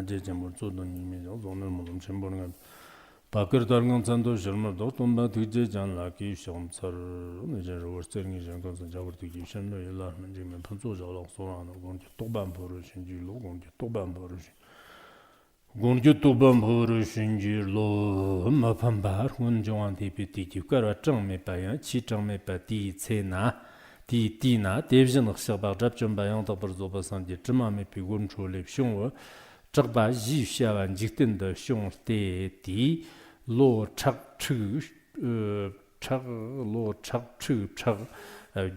제 전부 조던 이미 오늘 뭐 전부는 밖을 다른 산도 젊어도 돈바 뒤제 장라기 시험설 이제 월세는 이제 그래서 잡을기 신로 일하는 지면 판조자로 소라는 건 또반 버르신지로 건 또반 버르신 공주 또반 버르신지로 마판바 혼종한테 비티기가 정매바야 지정매바 디체나 디디나 대비는 셔바 잡좀 바양도 버조버산지 즈마메 비군 초립 숑어 这把一下完几顿的兄弟弟落插车插落插车插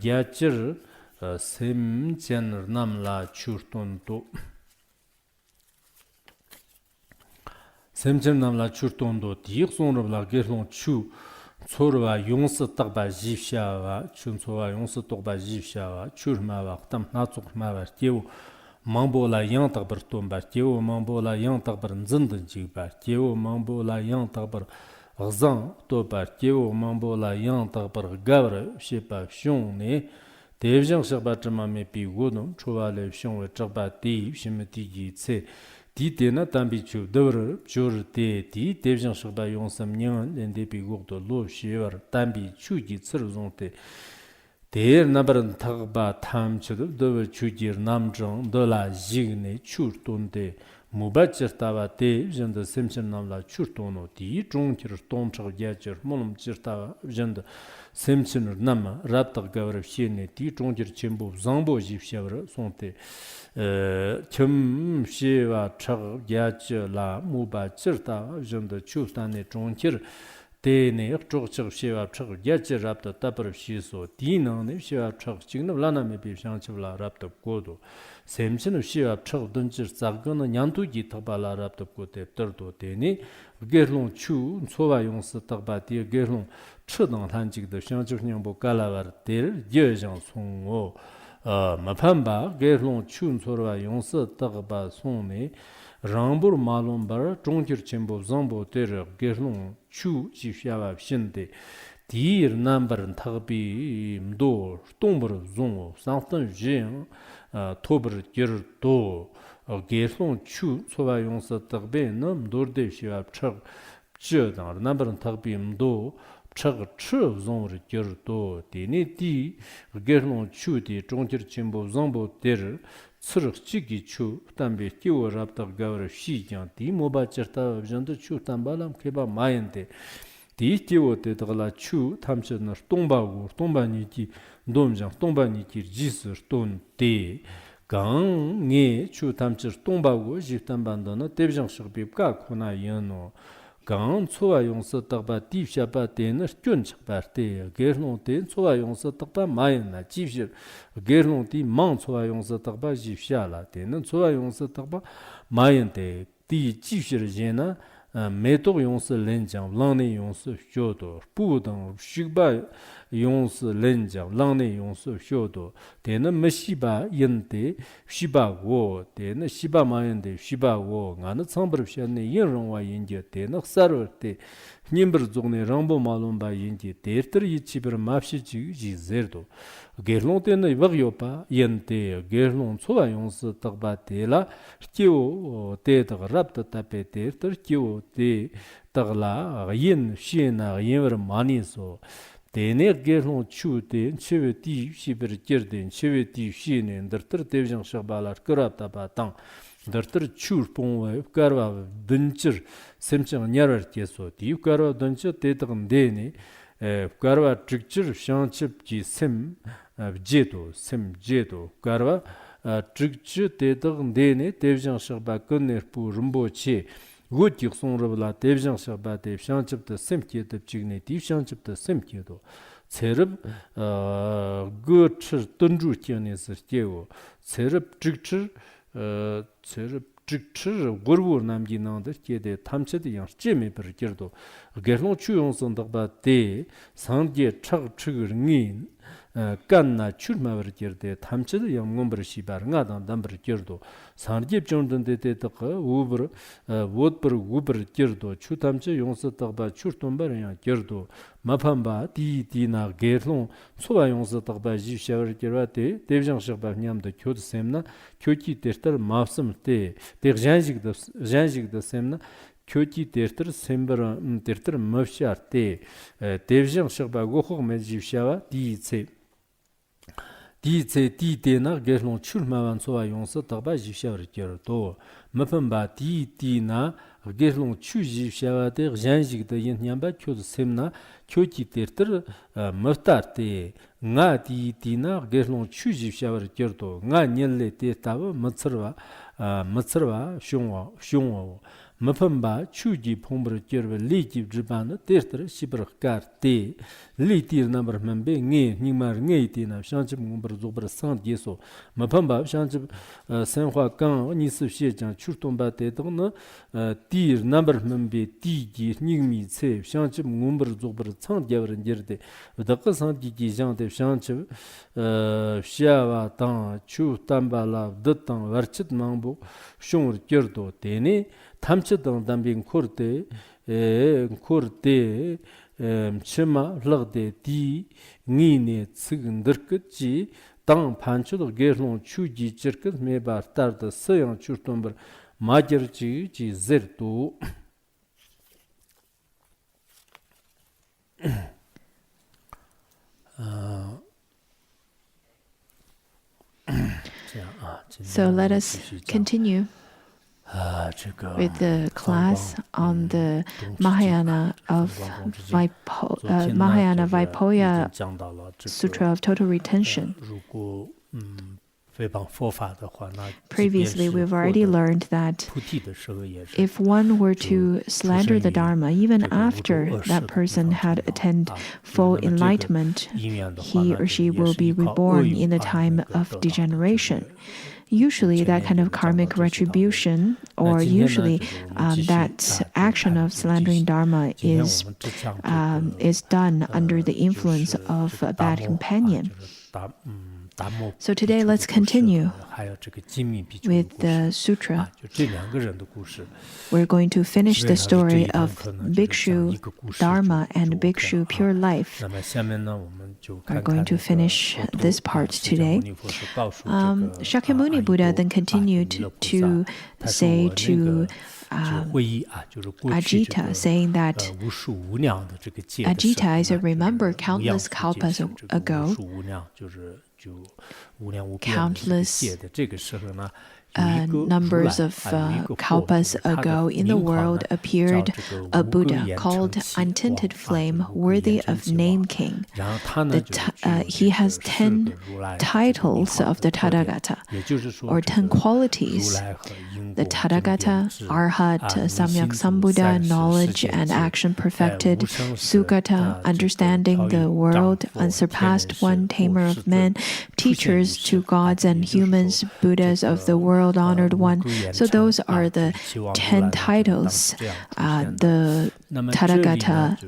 牙节sem jen namla churton to sem jen namla churton do dir son la gerlon chu chorwa yongse tagba jifsha wa chun chorwa yongse tagba jifsha wa churma wa tam na chukma wa teu Mambola yang takbar tomba, teo mambola yang takbar nzindan jigbar, teo mambola yang takbar gzang tobar, teo mambola yang takbar gabra shepa shiong ne, devjang shakba chima me pi wudum, chuwa le shiong we chakba di shima di ji tse, di tena tambi chu dawar, chur te di, devjang shakba yongsam nyan, lende pi wugdo lo shewar, tambi chu ji tsir zong te, 대er 나버는 타바 탐치도 더 추지르 남정 더라 지그네 추르톤데 무바치르타바 데 전도 셈션 남라 추르톤오 디 종치르 똥처 야처 몰음 치르타 전도 셈션을 남마 랍터 가브르 시네 디 종치르 쳔부 장보 집샤브르 손테 쳔시와 처 야처 라 무바치르타 전도 추스탄네 종치르 대내 쪽쪽 시와 척 야지 랍다 따버르 시소 디능네 시와 척 지금 라나메 비상치블라 랍다 고도 셈신 시와 척 던지 작거는 냥두기 터발라 랍다 고데 떨도 되니 게르롱 추 소와 용스 딱바디 게르롱 처당 단직도 상적령보 갈라버 델 예정 송오 마판바 게르롱 추 소와 용스 딱바 송네 랑부르 말롬바 종지르 쳔보 zambo 테르 게르롱 추 지샤와 신데 디르 남버는 타비 도 동버르 종오 상탄 진 토버르 게르도 게르롱 추 소바 용서 딱베 넘 도르데 시와 척 쩌다 남버는 타비 도 척 종르 게르도 디니 디 게르롱 추디 종지르 쳔보 zambo 테르 Sırıkçı chu tambe kiwo raptak gavra shijan di moba chirta vjanda chu tambalam keba mayende di kiwo te dagla chu tamchana tomba gur tomba niki domjang tomba niki jisir ton te gang nge chu tamchir tomba gur jiftan bandana tebjang shigbib ka kuna yano gang tsuwa yongsa tagba dip shaba tena kyun chakbar te gerlong ten tsuwa yongsa tagba mayan na jifshir gerlong di mang tsuwa yongsa tagba jifsha la tena tsuwa yongsa tagba mayan te di jifshir jena metok yongsa lenjang langne yongsa shodo pudang shigba yongsa lenjang langne yongsa shodo tena mashiba yente shiba go tena shiba mayende shiba go ngana tsambar shane yin rongwa yinje tena sarwar te nimbar zogne rambo malumba yinje tertir yichibir mapshi ji zerdo gerlong tena wag yopa yente gerlong tsuwa yongsa tagba tela kiwo te tag rabta tape tertir kiwo te tagla yin shena yinwar mani so Dene gerlong chu den chewe di shibir gerden chewe di shine dartar devjang shagbalar karab taba tang dartar chur pongwa karwa dunchir semchang nyarar keso di karwa dunchir tetagam dene karwa trikchir shangchib ji sem jedo karwa trikchir tetagam dene devjang shagba kunner pu rumbo che Gut yixon rubla devjang shaba dev shangchibda semkye deb jigne div shangchibda semkye do. Tserib gut chir tunju tiane sir kyewo. Tserib jikchir gurwur namgi nangdir kyede tamchid yang jime bir girdo. Gerlong chu yongson dagba de sangye chag chigir ngin. 간나 출마버 girde 탐치도 영문버 시발 ngadan damber girdo sanjib jondende de uber wotber uber girdo chutamche yongsa tagba churtomber ya girdo mapamba dina gerlon soba yongsa tagba jivshaver girwate devjang shaba nyamda kyod semna kyoki terter mafsam te janjig da semna kyoki terter sember terter mafshar te devjang shaba gokhog me jivshawa di na gerlon chulmawan sowa yongsa tagba jivshaver girdo mapamba di na gerlon chu jivshawa de janjig da yin nyamba kyod semna kyoki terter maftar te nga di na gerlon chu jivshaver girdo nga nyelle te tawa matsarwa shungwa mapamba chuji pombra kirwa li jib jibana terter shibra kar te li tir nambar mambe nge ningmar nge te na shanchib ngombra zobra sang yeso mapamba shanchib sanhua kang nisib she jang churtomba te tagna tir nambar mambe ti ji ningmi tse shanchib ngombra zobra sang yavra njerde daqa sang ji jang te shanchib shiawa tang chu tamba la dat tang warchit mangbo shungur kirdo tene 탐치던 담빈 코르테 chima lagde di ngine tsigndirkitji tang panchud gerlon chuji jirkit mebar tarda sayang churtombar majirji ji zirdu. So let us continue with the class on the Mahayana of Mahayana Vaipulya Sutra of Total Retention. Previously, we've already learned that if one were to slander the Dharma, even after that person had attained full enlightenment, he or she will be reborn in the time of degeneration. Usually that kind of karmic retribution, or usually that action of slandering Dharma is done under the influence of a bad companion. So today let's continue with the sutra. We're going to finish the story of Bhikshu Dharma and Bhikshu Pure Life. We're going to finish this part today. Shakyamuni Buddha then continued to say to Ajita, saying that Ajita, as I remember, countless kalpas ago, countless numbers of kalpas ago in the world appeared a Buddha called Untinted Flame, worthy of name king. He has 10 titles of the Tathagata, or 10 qualities. The Tathagata, Arhat, Samyak Sambuddha, knowledge and action perfected, Sugata, understanding the world, unsurpassed one, tamer of men, teachers to gods and humans, Buddhas of the world, honored one. So those are the 10 titles. The Tathagata,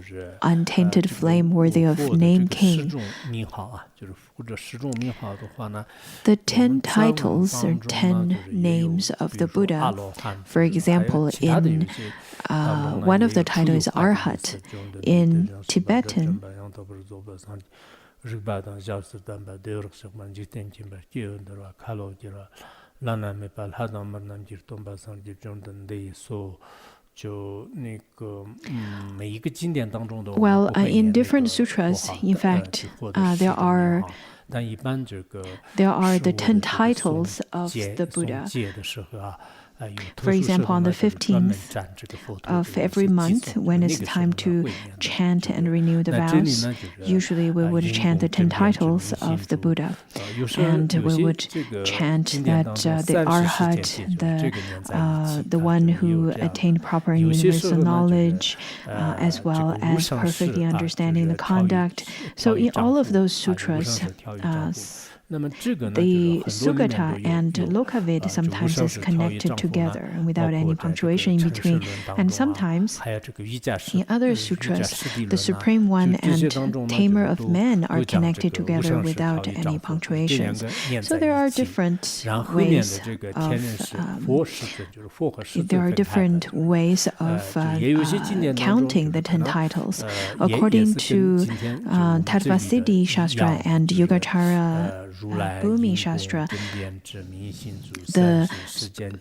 untainted flame, worthy of name king. The 10 titles are 10 names of the Buddha. For example, in one of the titles is Arhat. In Tibetan, well, in different sutras, in fact, there are the 10 titles of the Buddha. For example, on the 15th of every month, when it's time to chant and renew the vows, usually we would chant the 10 titles of the Buddha. And we would chant that the Arhat, the one who attained proper and universal knowledge, as well as perfectly understanding the conduct. So in all of those sutras, The Sugata and Lokavid sometimes is connected together without any punctuation in between. And sometimes in other sutras, the Supreme One and Tamer of Men are connected together without any punctuations. So there are different ways of counting the 10 titles. According to Tattvasiddhi Shastra and Yogacara Bhumi Shastra, the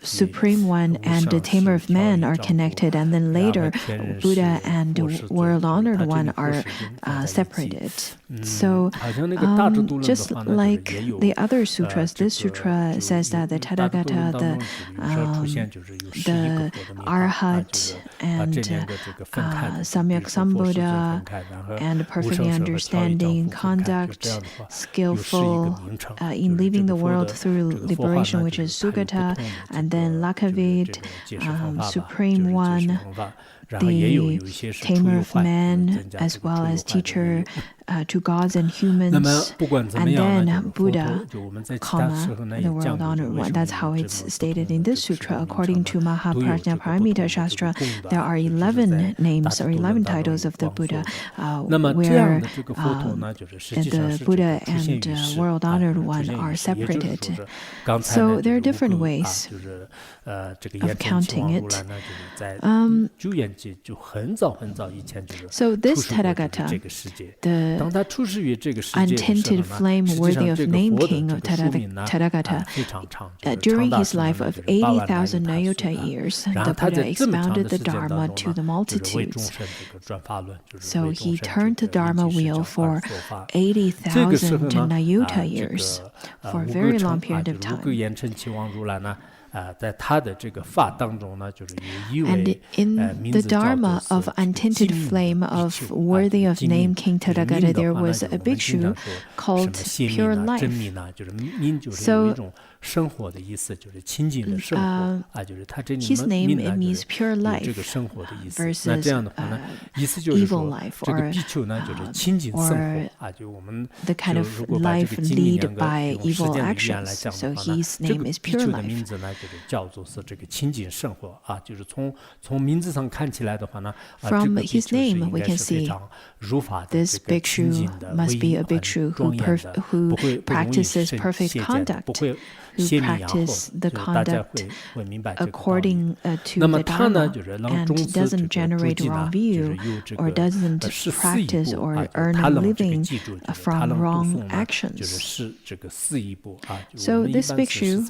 Supreme One and the Tamer of Men are connected, and then later Buddha and World Honored One are separated. So just like the other sutras, this sutra says that the Tathagata, the Arhat, and Samyak Sambuddha, and perfectly understanding conduct, skillful in leaving the world through liberation, which is Sugata, and then Lakavid, Supreme One, the Tamer of Men, as well as teacher to gods and humans, and then Buddha, the World Honored One. That's how it's stated in this sutra. According to Mahaprajna Paramita Shastra, there are 11 names or 11 titles of the Buddha, where the Buddha and World Honored One are separated. So there are different ways of counting it. So this Tathagata, the untainted flame worthy of name king of Tathagata, during his life of 80,000 Nayota years, the Buddha expounded the Dharma to the multitudes. So he turned the Dharma wheel for 80,000 Nayota years, for a very long period of time. And in the Dharma of untinted flame of worthy of name King Tathagata, there was a bhikshu called Pure Life. So his name, it means pure life versus evil life, or the kind of life lead by evil actions. So his name is Pure Life. From his name, we can see this bhikshu must be a bhikshu who practices perfect conduct, who practice the conduct according to the Dharma and doesn't generate wrong view or doesn't practice or earn a living from wrong actions. So this bhikshu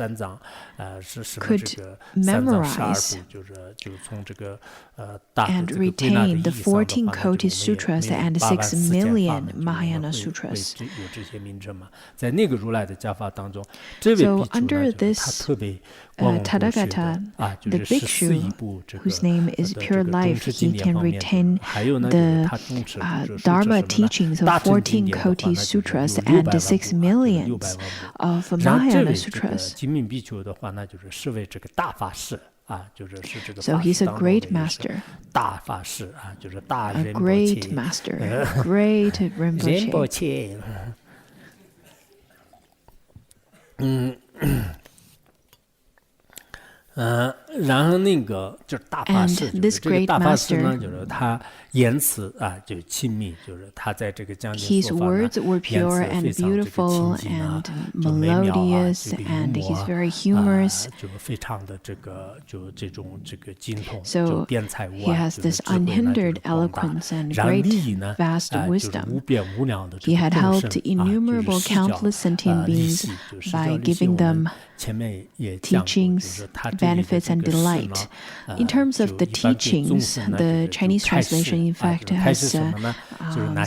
could memorize and retain the 14 Koti Sutras and 6 million Mahayana Sutras. So under this Tathagata, the bhikshu, whose name is Pure Life, he can retain the Dharma teachings of 14 Koti Sutras and the 6 millions of Mahayana Sutras. So he's a great master, a great master, a great Rinpoche. And this great master, his words were pure and beautiful and melodious, and he's very humorous. So he has this unhindered eloquence and great vast wisdom. He had helped innumerable countless sentient beings by giving them teachings, benefits, and delight. In terms of the teachings, the Chinese translation, in fact, has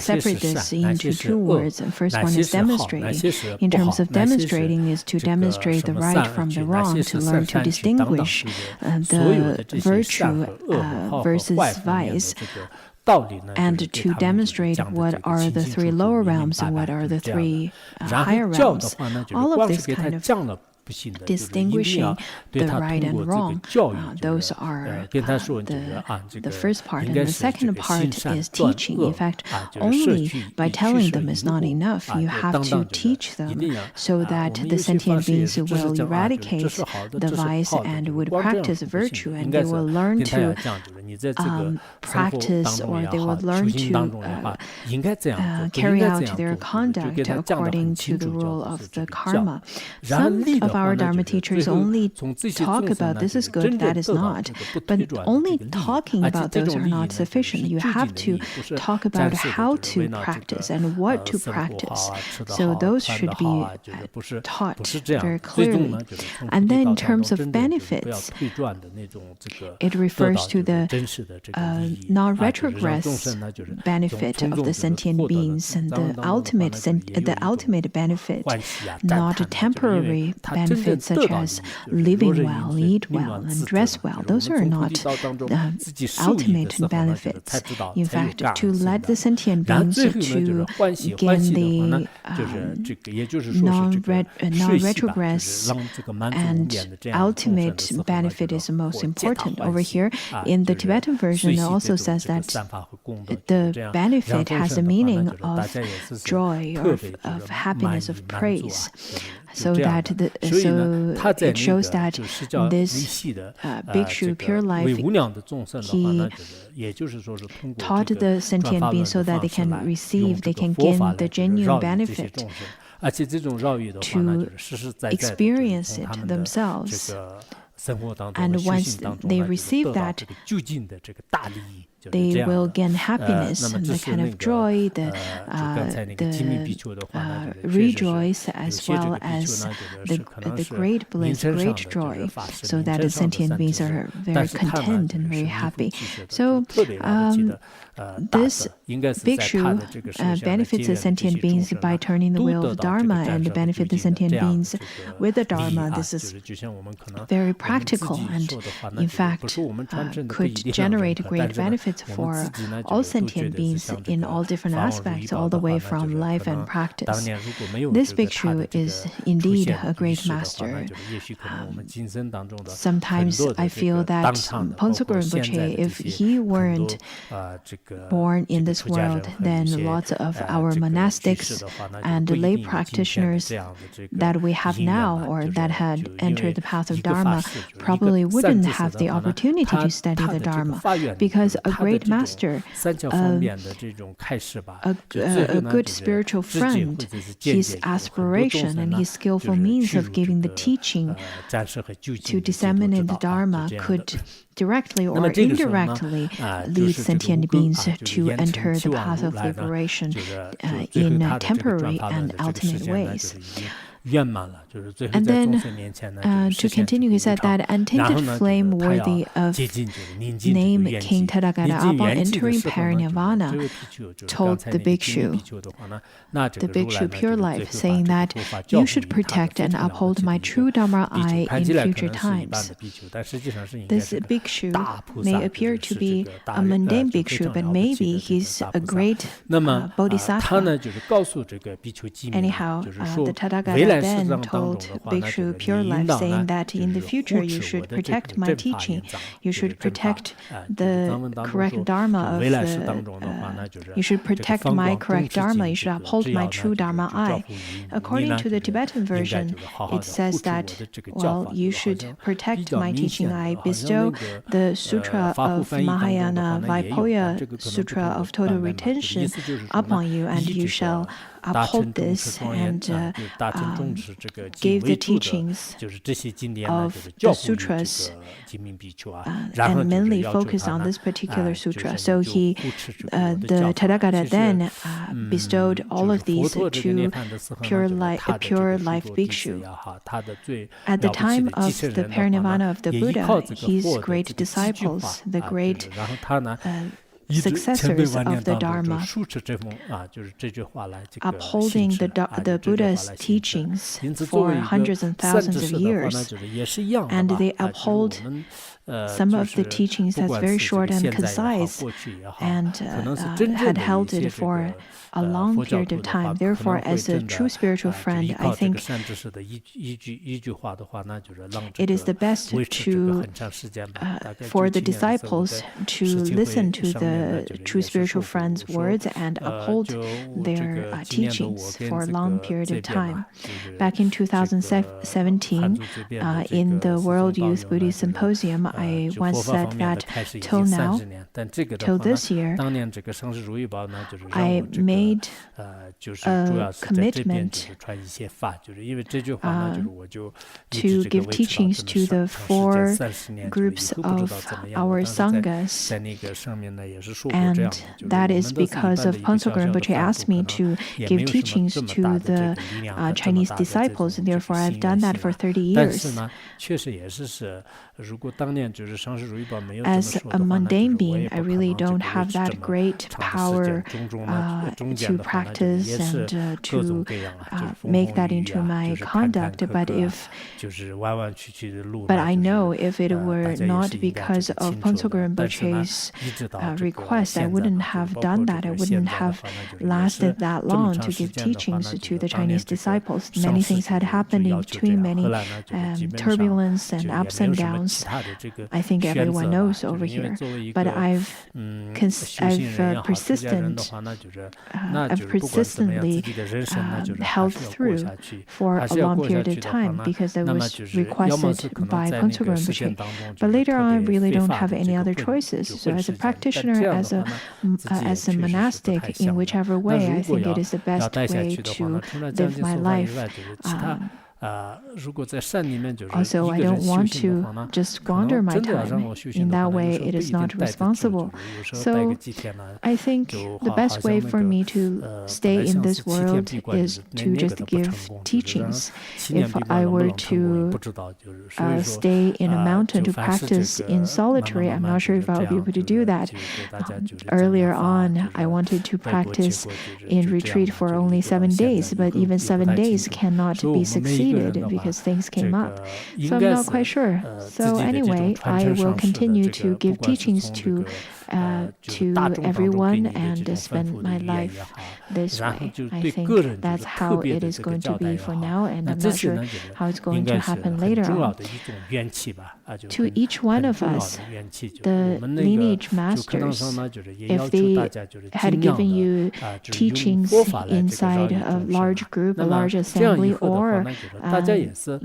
separated this into 2 words. The first one is demonstrating. In terms of demonstrating, is to demonstrate the right from the wrong, to learn to distinguish the virtue versus vice, and to demonstrate what are the 3 lower realms and what are the 3 higher realms. All of this kind of distinguishing the right and wrong. Those are the first part. And the second part is teaching. In fact, only by telling them is not enough. You have to teach them so that the sentient beings will eradicate the vice and would practice virtue, and they will learn to practice, or they will learn to carry out their conduct according to the rule of the karma. Some of our Dharma teachers only talk about this is good, that is not. But only talking about those are not sufficient. You have to talk about how to practice and what to practice. So those should be taught very clearly. And then in terms of benefits, it refers to the non-retrogress benefit of the sentient beings, and the ultimate benefit, not a temporary benefit such as living well, eat well, and dress well. Those are not the ultimate benefits. In fact, to let the sentient beings to gain the non-retrogress and ultimate benefit is the most important. Over here, in the Tibetan version, it also says that the benefit has a meaning of joy, or of happiness, of praise. So that it shows that this bhikshu, pure life, he taught the sentient beings so that they can receive, they can gain the genuine benefit, to experience it themselves. And once they receive that, they will gain happiness and the kind of joy, the rejoice, as well as the great bliss, great joy, so that the sentient beings are very content and very happy. So this bhikshu benefits the sentient beings by turning the wheel of Dharma, and benefit the sentient beings with the Dharma. This is very practical, and in fact could generate great benefits for all sentient beings in all different aspects, all the way from life and practice. This bhikshu is indeed a great master. Sometimes I feel that Ponsokul Rinpoche, if he weren't born in this world, then lots of our monastics and lay practitioners that we have now, or that had entered the path of Dharma, probably wouldn't have the opportunity to study the Dharma, because a great master, a good spiritual friend, his aspiration and his skillful means of giving the teaching to disseminate the Dharma could directly or indirectly lead sentient beings to enter the path of liberation in temporary and ultimate ways. And then to continue, he said that untainted flame worthy of name King Tathagata, upon entering parinirvana, told the bhikshu pure life, saying that you should protect and uphold my true Dharma eye in future times. This bhikshu may appear to be a mundane bhikshu, but maybe he's a great bodhisattva. Anyhow, the Tathagata then told Bhikshu Pure Life, saying that in the future you should protect my teaching, you should protect the correct Dharma you should protect my correct Dharma, you should uphold my true Dharma eye. According to the Tibetan version, it says that, well, you should protect my teaching eye, bestow the Sutra of Mahayana, Vaipulya Sutra of total retention upon you, and you shall uphold this and gave the teachings of the sutras and mainly focused on this particular sutra. So the Tathagata then bestowed all of these to pure life bhikshu. At the time of the parinirvana of the Buddha, his great disciples, the great successors of the Dharma, upholding the Buddha's teachings for hundreds and thousands of years, and they uphold some of the teachings as very short and concise, and had held it for a long period of time. Therefore, as a true spiritual friend, I think it is the best for the disciples to listen to the true spiritual friend's words and uphold their teachings for a long period of time. Back in 2017, in the World Youth Buddhist Symposium, I once said that till now, till this year, I made a commitment to give teachings to the 4 groups of our Sanghas, and that is because of Pansogul Rinpoche asked me to give teachings to the Chinese disciples, and therefore I've done that for 30 years. As a mundane being, I really don't have that great power to practice and to make that into my conduct. But I know if it were not because of Pansogul Rinpoche's request, I wouldn't have done that. I wouldn't have lasted that long to give teachings to the Chinese disciples. Many things had happened in between, many turbulence and ups and downs. I think everyone knows over here. But I've persistently held through for a long period of time because it was requested by Pansogul Rinpoche. But later on, I really don't have any other choices. So as a practitioner, as a monastic, in whichever way, I think it is the best way to live my life. Also, I don't want to just squander my time. In that way, it is not responsible. So I think the best way for me to stay in this world is to just give teachings. If I were to stay in a mountain to practice in solitary, I'm not sure if I would be able to do that. Earlier on, I wanted to practice in retreat for only 7 days, but even 7 days cannot be succeeded because things came up. So I'm not quite sure. So anyway, I will continue to give teachings to everyone and spend my life this way. I think that's how it is going to be for now, and I'm not sure how it's going to happen later on. To each one of us, the lineage masters, if they had given you teachings inside a large group, a large assembly, or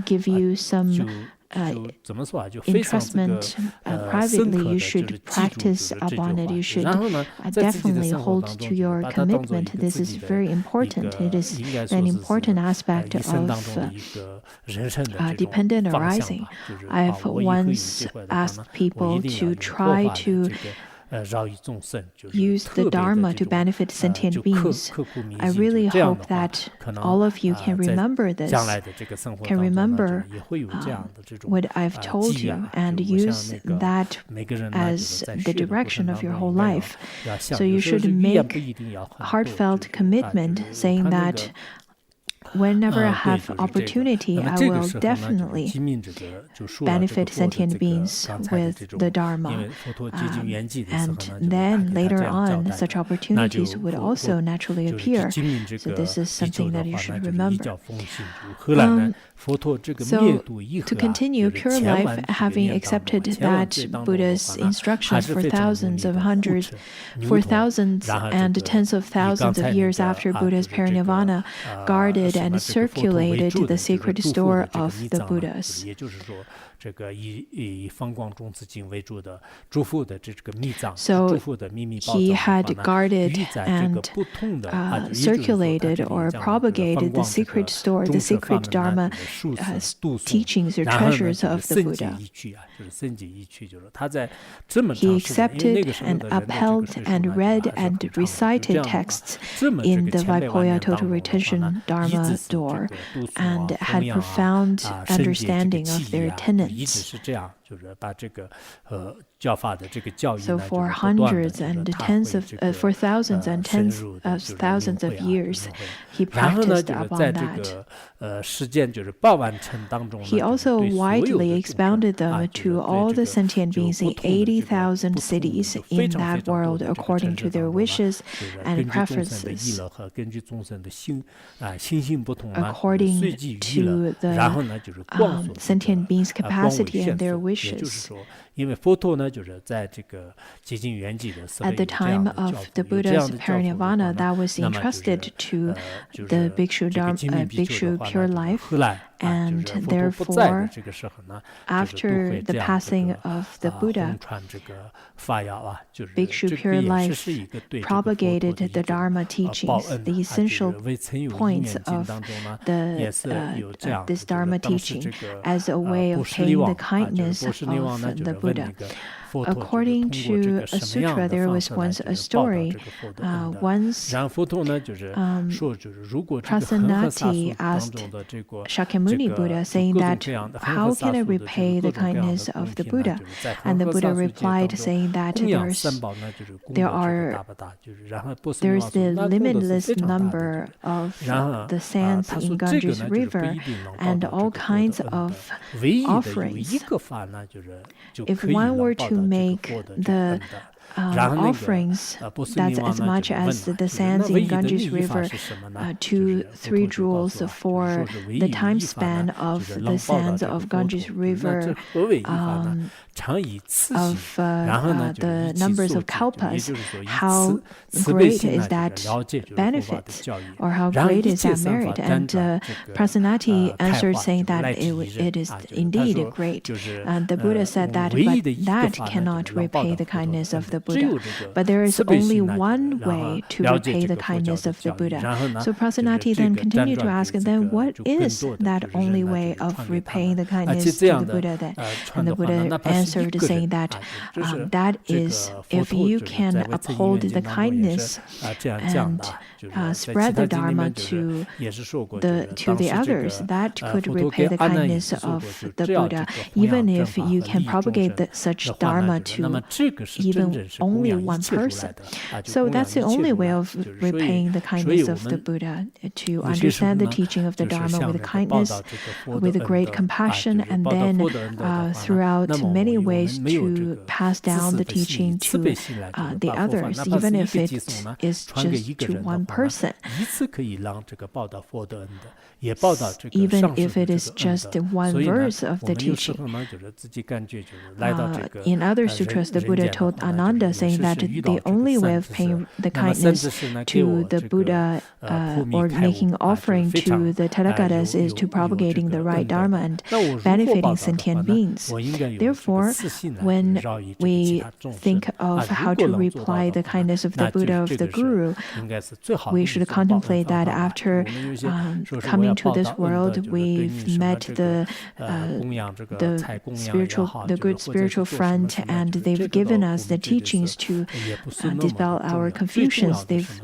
give you some entrustment privately, you should practice upon it. You should definitely hold to your commitment. This is very important. It is an important aspect of dependent arising. I've once asked people to try to use the Dharma to benefit sentient beings. I really hope that all of you can remember this, can remember what I've told you, and use that as the direction of your whole life. So you should make heartfelt commitment, saying that whenever I have opportunity, I will definitely benefit sentient beings with the Dharma. And then later on, such opportunities would also naturally appear. So this is something that you should remember. So to continue pure life, having accepted that Buddha's instructions for thousands and tens of thousands of years after Buddha's parinirvana, guarded and circulated the sacred store of the Buddhas. So he had guarded and circulated or propagated the secret store, the secret Dharma teachings or treasures of the Buddha. He accepted and upheld and read and recited texts in the Vaipulya total retention Dharma door and had profound understanding of their tenets. So for hundreds and tens of, for thousands and tens of thousands of years, he practiced upon that. He also widely expounded them to all the sentient beings in 80,000 cities in that world according to their wishes and preferences, according to the sentient beings' capacity and their wishes. At the time of the Buddha's parinirvana, that was entrusted to the Bhikshu Pure Life, and therefore, after the passing of the Buddha, Bhikshu Pure Life propagated the Dharma teachings, the essential points of this Dharma teaching, as a way of paying the kindness of the Buddha. According to a sutra, there was once a story. Once Prasanati asked Shakyamuni Buddha, saying that, how can I repay the kindness of the Buddha? And the Buddha replied, saying that there's the limitless number of the sands in Ganges River and all kinds of offerings. If one were to make the offerings, that's as much as the sands in Ganges River, 2-3 jewels for the time span of the sands of Ganges River, of the numbers of kalpas, how great is that benefit, or how great is that merit? And Prasanati answered, saying that it is indeed great. And the Buddha said that, but that cannot repay the kindness of the Buddha. But there is only one way to repay the kindness of the Buddha. So Prasanati then continued to ask, then what is that only way of repaying the kindness to the Buddha then? And the Buddha answered, saying that that is, if you can uphold the kindness and spread the Dharma to the others, that could repay the kindness of the Buddha, even if you can propagate such Dharma to even only one person. So that's the only way of repaying the kindness of the Buddha, to understand the teaching of the Dharma with kindness, with great compassion, and then throughout many ways to pass down the teaching to the others, even if it is just to one person. Even if it is just one verse of the teaching. In other sutras, the Buddha told Ananda, saying that the only way of paying the kindness to the Buddha or making offering to the Tathagatas is to propagating the right Dharma and benefiting sentient beings. Therefore, when we think of how to reply the kindness of the Buddha, of the Guru, we should contemplate that after coming to this world, we've met the good spiritual friend, and they've given us the teachings to dispel our confusions. They've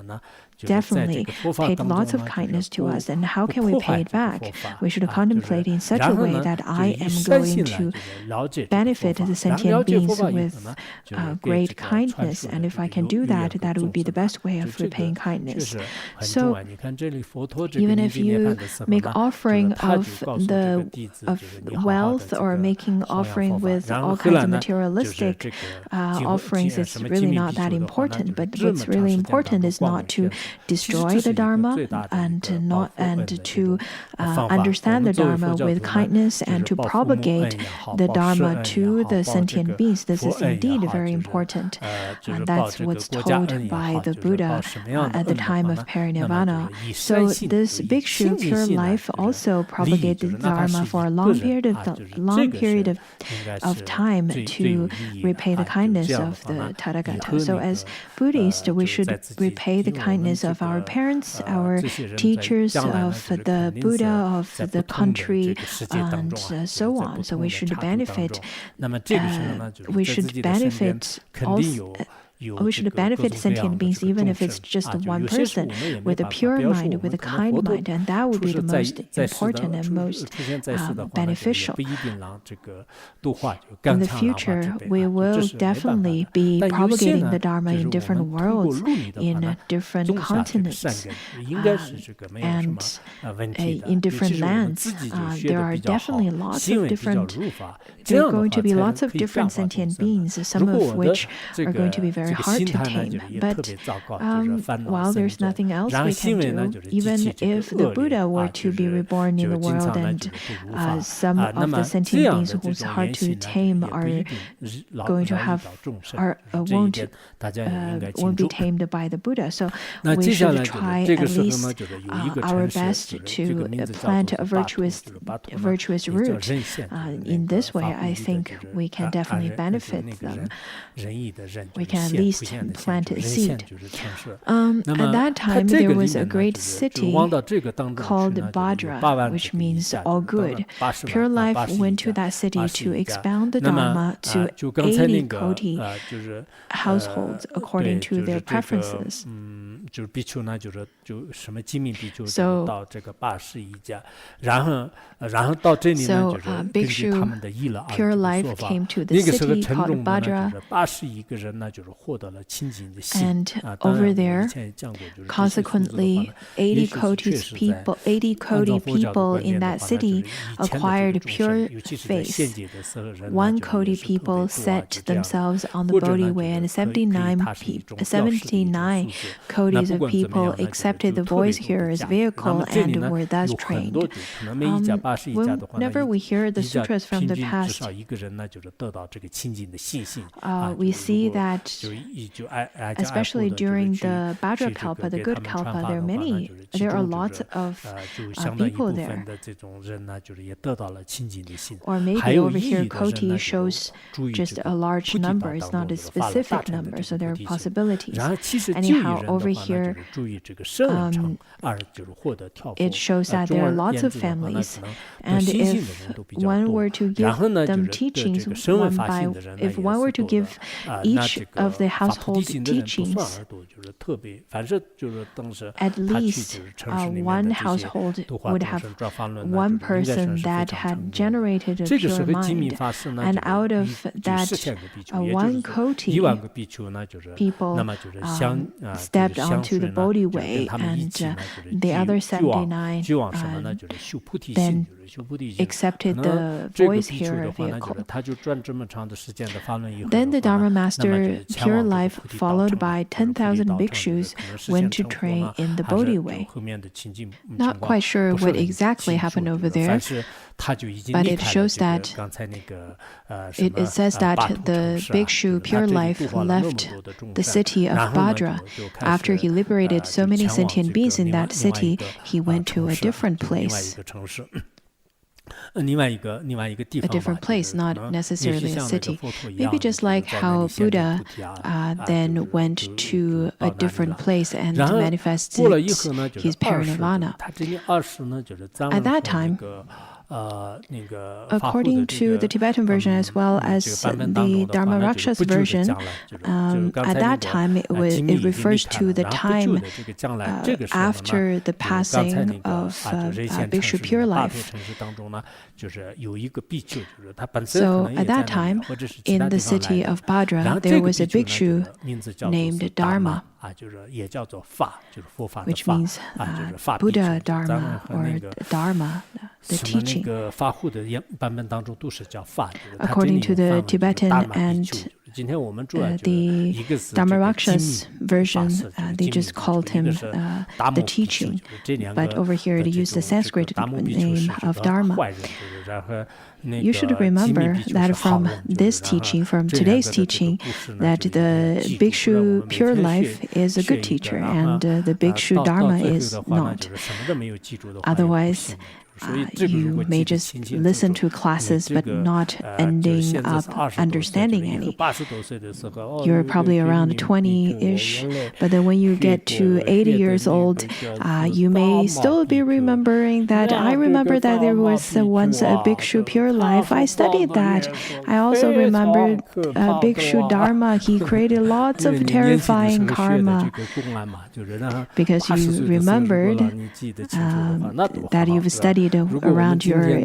definitely paid lots of kindness to us, and how can we pay it back? We should contemplate in such a way that I am going to benefit the sentient beings with great kindness, and if I can do that, that would be the best way of repaying kindness. So even if you make offering of wealth, or making offering with all kinds of materialistic offerings, it's really not that important. But what's really important is not to destroy the Dharma, and to understand the Dharma with kindness, and to propagate the Dharma to the sentient beings. This is indeed very important, and that's what's told by the Buddha at the time of parinirvana. So this Bhikshu Pure Life also propagated the Dharma for a long period of time to repay the kindness of the Tathagata. So as Buddhists, we should repay the kindness of our parents, our teachers, of the Buddha, of the country, and so on. So we should benefit. Also we should benefit sentient beings even if it's just one person with a pure mind, with a kind mind, and that would be the most important and most beneficial. In the future, we will definitely be propagating the Dharma in different worlds, in different continents, and in different lands. There are definitely lots of different, there are going to be lots of different sentient beings, some of which are going to be very hard to tame. But while there's nothing else we can do, even if the Buddha were to be reborn in the world and some of the sentient beings who's hard to tame are going to have, won't be tamed by the Buddha. So we should try at least our best to plant a virtuous root. In this way, I think we can definitely benefit them. We can at least plant a seed. At that time, there was a great city called Bhadra, which means all good. Pure Life went to that city to expound the Dharma to 80 Koti households according to their preferences. So Bhikshu Pure Life came to the city called Bhadra, and over there, consequently, 80 Koti people in that city acquired pure faith. 1 Koti people set themselves on the Bodhi way, and 79 Kotis of people accepted the voice hearer's vehicle and were thus trained. Whenever we hear the sutras from the past, we see that, especially during the Bhadra Kalpa, the good Kalpa, there are lots of people there. Or maybe over here, Koti shows just a large number, it's not a specific number, so there are possibilities. Anyhow, over here, it shows that there are lots of families, and if one were to give them teachings if one were to give each of the household teachings, at least one household would have one person that had generated a pure mind, and out of that 1 Koti, people stepped onto the Bodhi way, and the other 79 then accepted the voice hearer vehicle. Then the Dharma Master, Pure Life, followed by 10,000 bhikshus, went to train in the Bodhi way. Not quite sure what exactly happened over there, but it shows that it says that the bhikshu Pure Life left the city of Bhadra. After he liberated so many sentient beings in that city, he went to a different place. A different place, not necessarily a city. Maybe just like how Buddha then went to a different place and manifested his parinirvana. At that time, according to the Tibetan version as well as the Dharma-Rakshas version, at that time it refers to the time after the passing of Bhikshu Pure Life. So at that time, in the city of Bhadra, there was a bhikshu named Dharma, which means Buddha Dharma or Dharma, the teaching. According to the Tibetan and the Dharma-Rakshas version, they just called him the teaching. But over here, they use the Sanskrit name of Dharma. You should remember that from this teaching, from today's teaching, that the Bhikshu Pure Life is a good teacher and the Bhikshu Dharma is not. Otherwise, you may just listen to classes but not ending up understanding any. You're probably around 20-ish, but then when you get to 80 years old, you may still be remembering that I remember that there was once a Bhikshu Pure Life. I studied that. I also remembered Bhikshu Dharma. He created lots of terrifying karma because you remembered that you've studied around your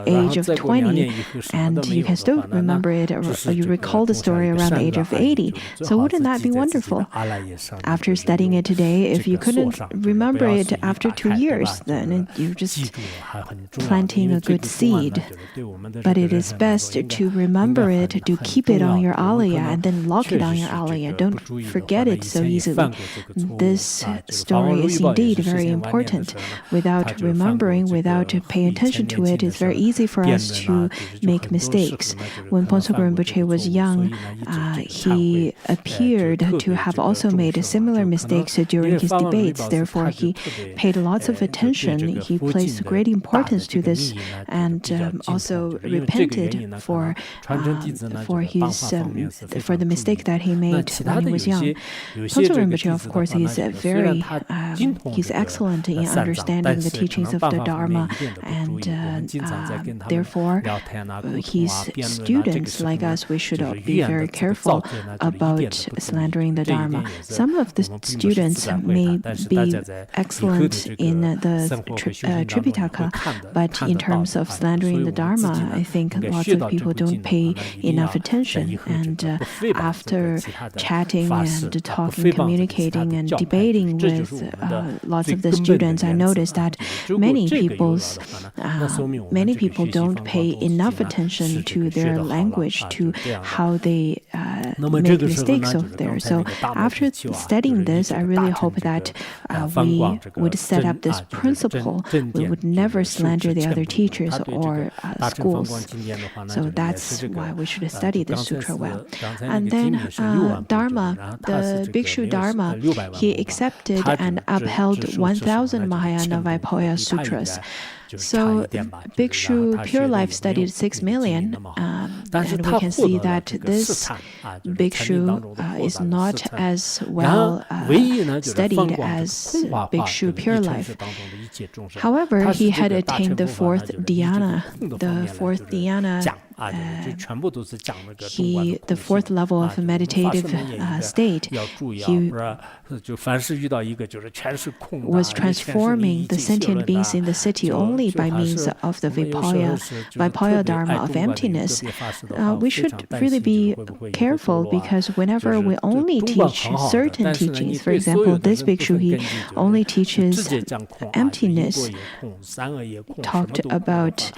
age of 20, and you can still remember it, or you recall the story around the age of 80. So wouldn't that be wonderful? After studying it today, if you couldn't remember it after 2 years, then you're just planting a good seed. But it is best to remember it, to keep it on your alaya, and then lock it on your alaya. Don't forget it so easily. This story is indeed very important. Without remembering, without paying attention to it, it's very easy for us to make mistakes. When Ponsok Rinpoche was young, he appeared to have also made similar mistakes during his debates. Therefore, he paid lots of attention. He placed great importance to this, and also repented for the mistake that he made when he was young. Ponsok Rinpoche, of course, he's excellent in understanding the teachings of the Dharma, and therefore, his students like us, we should be very careful about slandering the Dharma. Some of the students may be excellent in the Tripitaka, but in terms of slandering the Dharma, I think lots of people don't pay enough attention. And after chatting and talking, communicating and debating with lots of the students, I noticed that many people don't pay enough attention to their language, to how they make mistakes over there. So after studying this, I really hope that we would set up this principle. We would never slander the other teachers or schools. So that's why we should study the sutra well. And then Dharma, the Bhikshu Dharma, he accepted and upheld 1,000 Mahayana Vaipulya sutras. So Bhikshu Pure Life studied 6 million, and we can see that this Bhikshu is not as well studied as Bhikshu Pure Life. However, he had attained the fourth dhyana. The fourth dhyana, the fourth level of meditative state, he was transforming the sentient beings in the city only by means of the Vaipulya Dharma of emptiness. We should really be careful, because whenever we only teach certain teachings, for example, this Bhikshu, he only teaches emptiness, talked about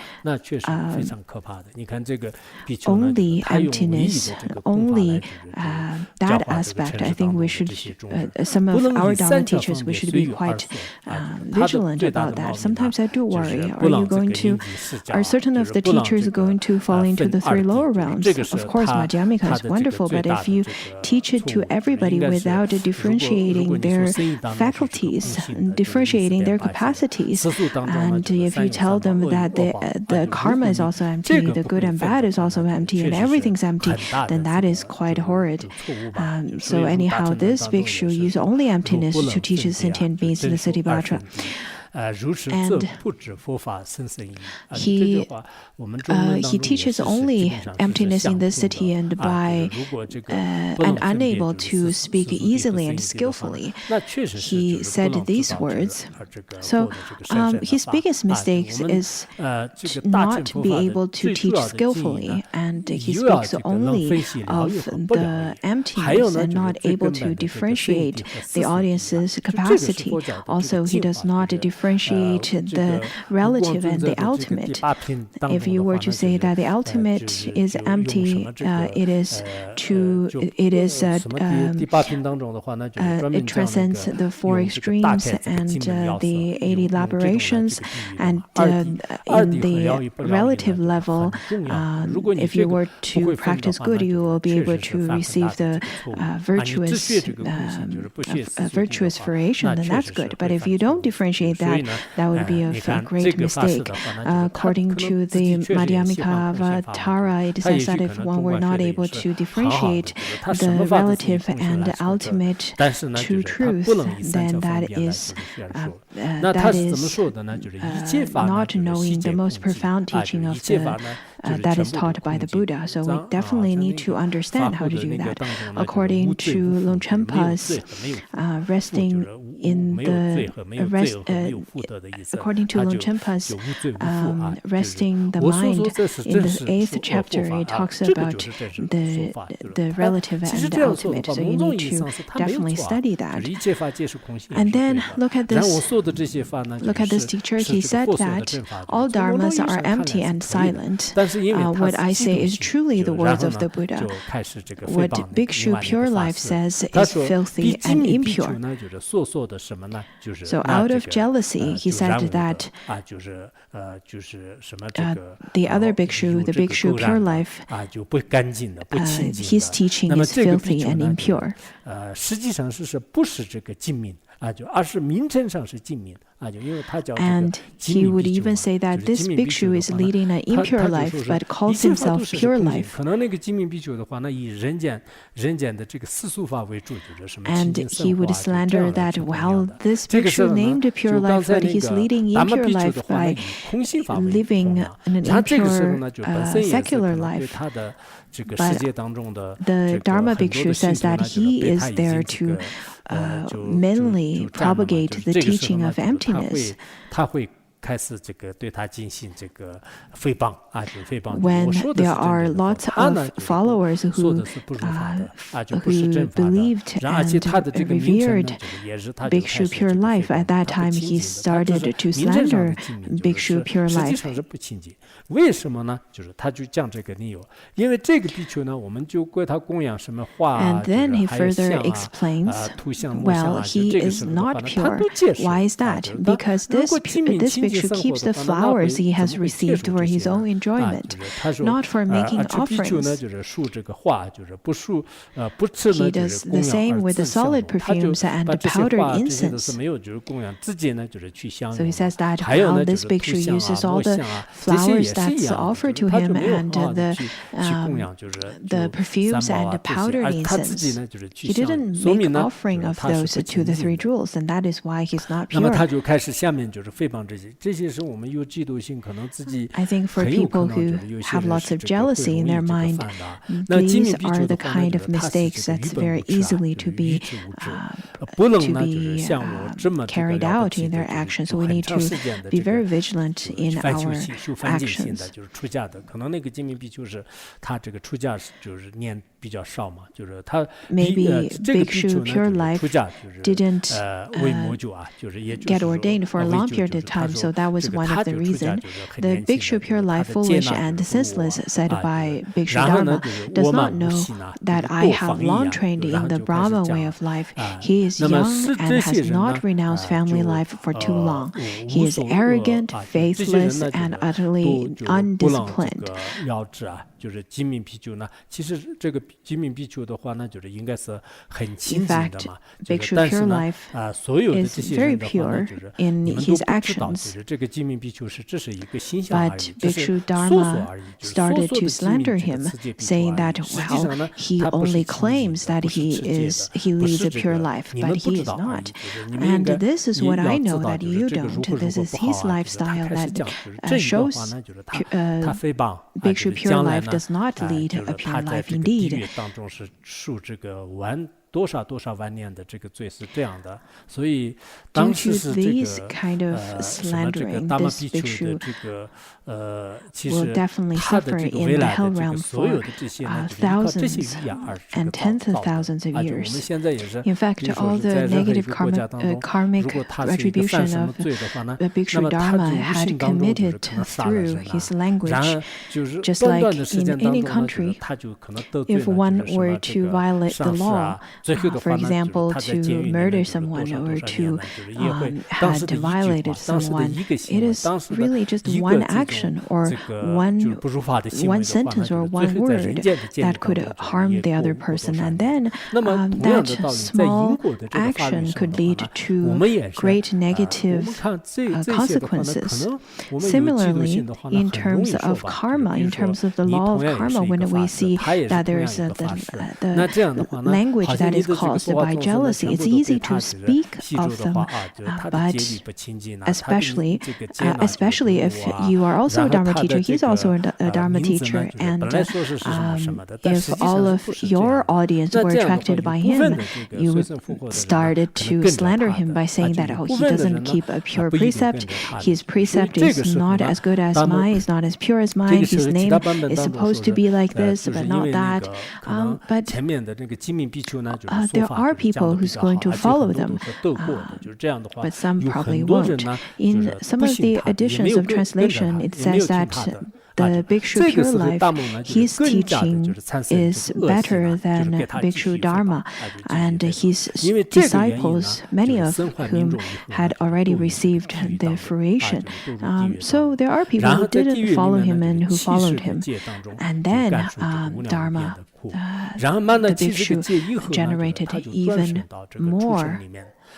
only emptiness, only that aspect. I think we should, some of our Dharma teachers, we should be quite vigilant about that. Sometimes I do worry, are certain of the teachers going to fall into the 3 lower realms? Of course, Madhyamika is wonderful, but if you teach it to everybody without differentiating their faculties, differentiating their capacities, and if you tell them that the karma is also empty, the good and bad is also empty, and everything's empty, then that is quite horrid. So anyhow, this Bhikshu used only emptiness to teach the sentient beings in the city Batra. And he teaches only emptiness in this city, and and unable to speak easily and skillfully, he said these words. So his biggest mistake is to not be able to teach skillfully, and he speaks only of the emptiness and not able to differentiate the audience's capacity. Also, he does not differentiate the relative and the ultimate. If you were to say that the ultimate is empty, it transcends the 4 extremes and the 8 elaborations, and in the relative level, if you were to practice good, you will be able to receive the virtuous variation, then that's good. But if you don't differentiate that, that would be a great mistake. According to the Madhyamika it says that if one were not able to differentiate the relative and ultimate true truth, then that is not knowing the most profound teaching of that is taught by the Buddha. So we definitely need to understand how to do that. According to Longchenpa's resting in the according to Longchenpa's resting the mind in the 8th chapter, it talks about the relative and the ultimate. So you need to definitely study that. And then look at this teacher. He said that all dharmas are empty and silent. What I say is truly the words of the Buddha. What Bhikshu Pure Life says is filthy and impure. So out of jealousy, he said that the other Bhikshu, the Bhikshu Pure Life, his teaching is filthy and impure. And he would even say that this bhikshu is leading an impure life, but calls himself pure life. And he would slander that, well, this bhikshu named pure life, but he's leading impure life by living an impure secular life. But the Dharma bhikshu says that he is there to mainly propagate the teaching of emptiness. When there are lots of followers who believed and revered Bhikshu Pure Life, at that time he started to slander Bhikshu Pure Life. 为什么呢？就是他就讲这个理由，因为这个比丘呢，我们就归他供养什么画啊， And then he further explains, well, he is not pure. Why is that? Because this bhikshu keeps the flowers he has received for his own enjoyment, not for making offerings. He does the same with the solid perfumes and the powdered incense. So he says that how this bhikshu uses all the flowers that's offered to him and the perfumes and the powdered incense. He didn't make offering of those to the 3 jewels, and that is why he's not pure. I think for people who have lots of jealousy in their mind, these are the kind of mistakes that's very easily to be carried out in their actions. So we need to be very vigilant in our actions. 就是出家的，可能那个金明比丘是他这个出家就是年比较少嘛，就是他这个比丘呢出家就是为魔就啊，就是也就是 get ordained for a long period of time, so that was one of the reasons. The Bhikshu Pure Life, foolish and senseless, said by Bhikshu Dharma, does not know that I have long trained in the Brahma way of life. He is young and has not renounced family life for too long. He is arrogant, faithless, and utterly undisciplined. 就是金明比丘呢，其实这个金明比丘的话呢，就是应该是很清净的嘛。但是呢，所有的这些人的话呢，就是你们都不知道，就是这个金明比丘是这是一个形象而已，这是说说而已。started to slander him, saying that well, he only claims that he leads a pure life, but he is not. And this is what I know that you don't. This is his lifestyle that shows Bhikshu Pure Life does not lead a pure life indeed. 多少多少万年的这个罪是这样的，所以当时是这个什么这个达摩比丘的这个其实他的这个未来的这个所有的这些呢，这些语言而是 thousands of years. In fact, all the negative karmic retribution of Bhikshu Dharma had committed through his language. Just like in any country, if one were to violate the law, for example, to murder someone or to had violated someone, it is really just one action or one sentence or one word that could harm the other person, and then that small action could lead to great negative consequences. Similarly, in terms of karma, in terms of the law of karma, when we see that there is the language that is caused by jealousy, it's easy to speak of them, but especially if you are also a Dharma teacher, he's also a Dharma teacher, and if all of your audience were attracted by him, you started to slander him by saying that, oh, he doesn't keep a pure precept, his precept is not as good as mine, is not as pure as mine, his name is supposed to be like this, but not that. But there are people who's going to follow them, but some probably won't. In some of the editions of translation, it says that the Bhikshu Pure Life, his teaching is better than Bhikshu Dharma, and his disciples, many of whom had already received the fruition. So there are people who didn't follow him and who followed him. And then Dharma, the Bhikshu generated even more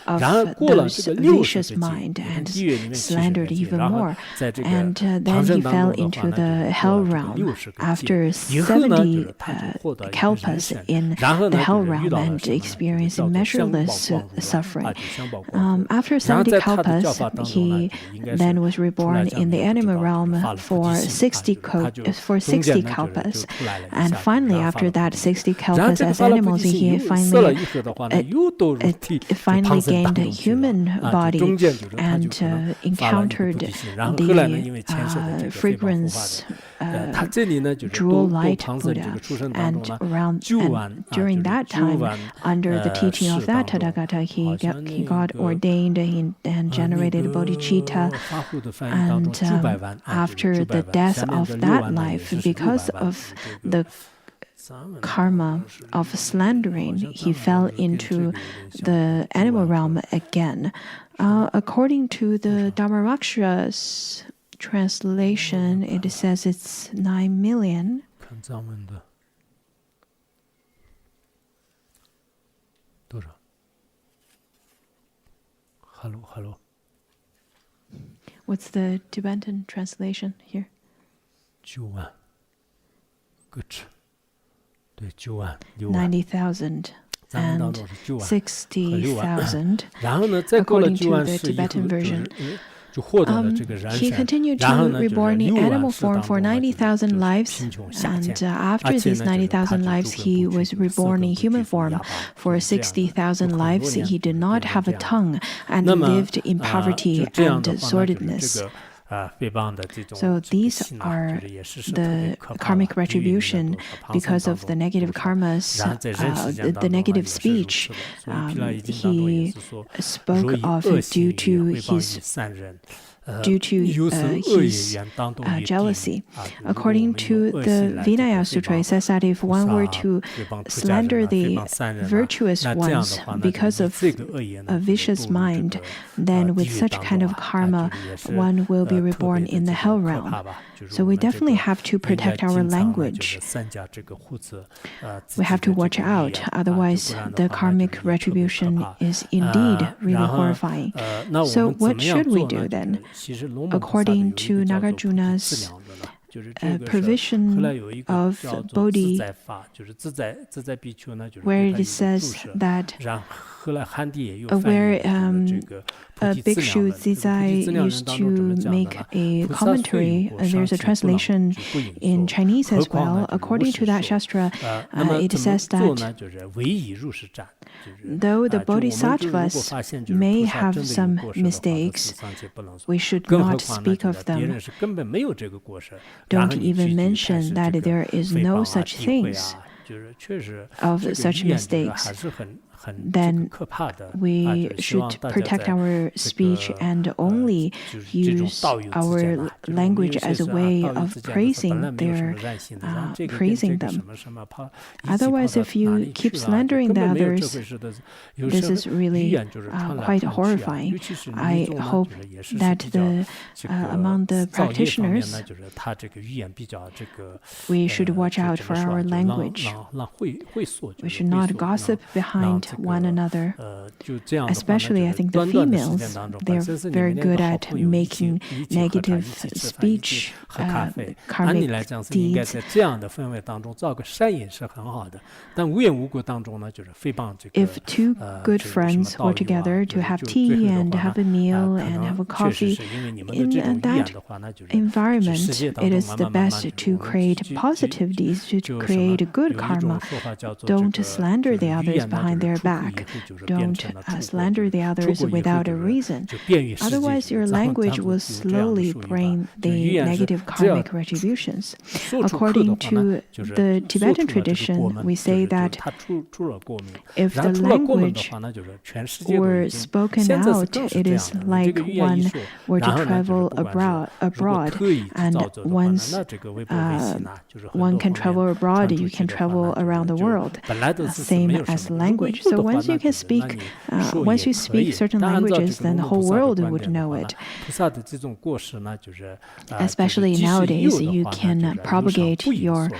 of those vicious mind and slandered even more. And then he fell into the hell realm after 70 kalpas in the hell realm and experienced measureless suffering. After 70 kalpas, he then was reborn in the animal realm for 60 kalpas. And finally, after that 60 kalpas as animals, he finally gained a human body and encountered the fragrance jewel light Buddha, and during that time, under the teaching of that Tathagata, he got ordained and generated bodhicitta, and after the death of that life, because of the karma of slandering, he fell into the animal realm again. According to the Dharmaraksha's translation, it says it's 9 million. What's the Tibetan translation here? 90,000 and 60,000, according to the Tibetan version. He continued to reborn in animal form for 90,000 lives, and after these 90,000 lives, he was reborn in human form for 60,000 lives. He did not have a tongue and lived in poverty and sordidness. So these are the karmic retribution because of the negative karmas, the negative speech he spoke of due to his jealousy. According to the Vinaya Sutra, it says that if one were to slander the virtuous ones because of a vicious mind, then with such kind of karma, one will be reborn in the hell realm. So we definitely have to protect our language. We have to watch out, otherwise the karmic retribution is indeed really horrifying. So what should we do then? According to Nagarjuna's provision of Bodhi, where it says that where Bhikshu Zizai used to make a commentary, there's a translation in Chinese as well. According to that Shastra, it says that though the bodhisattvas may have some mistakes, we should not speak of them. Don't even mention that there is no such things of such mistakes. then we should protect our speech and only use our language as a way of praising them. Otherwise, if you keep slandering the others, this is really quite horrifying. I hope that among the practitioners, we should watch out for our language. We should not gossip behind one another. Especially, I think the females, they're very good at making negative speech, karmic deeds. If two good friends were together to have tea and have a meal and have a coffee, in that environment, it is the best to create positive deeds, to create a good karma. Don't slander the others behind their back. Don't slander the others without a reason. Otherwise, your language will slowly bring the negative karmic retributions. According to the Tibetan tradition, we say that if the language were spoken out, it is like one were to travel abroad, and once one can travel abroad, you can travel around the world, same as language. So once you speak certain languages, then the whole world would know it. Especially nowadays, you can propagate your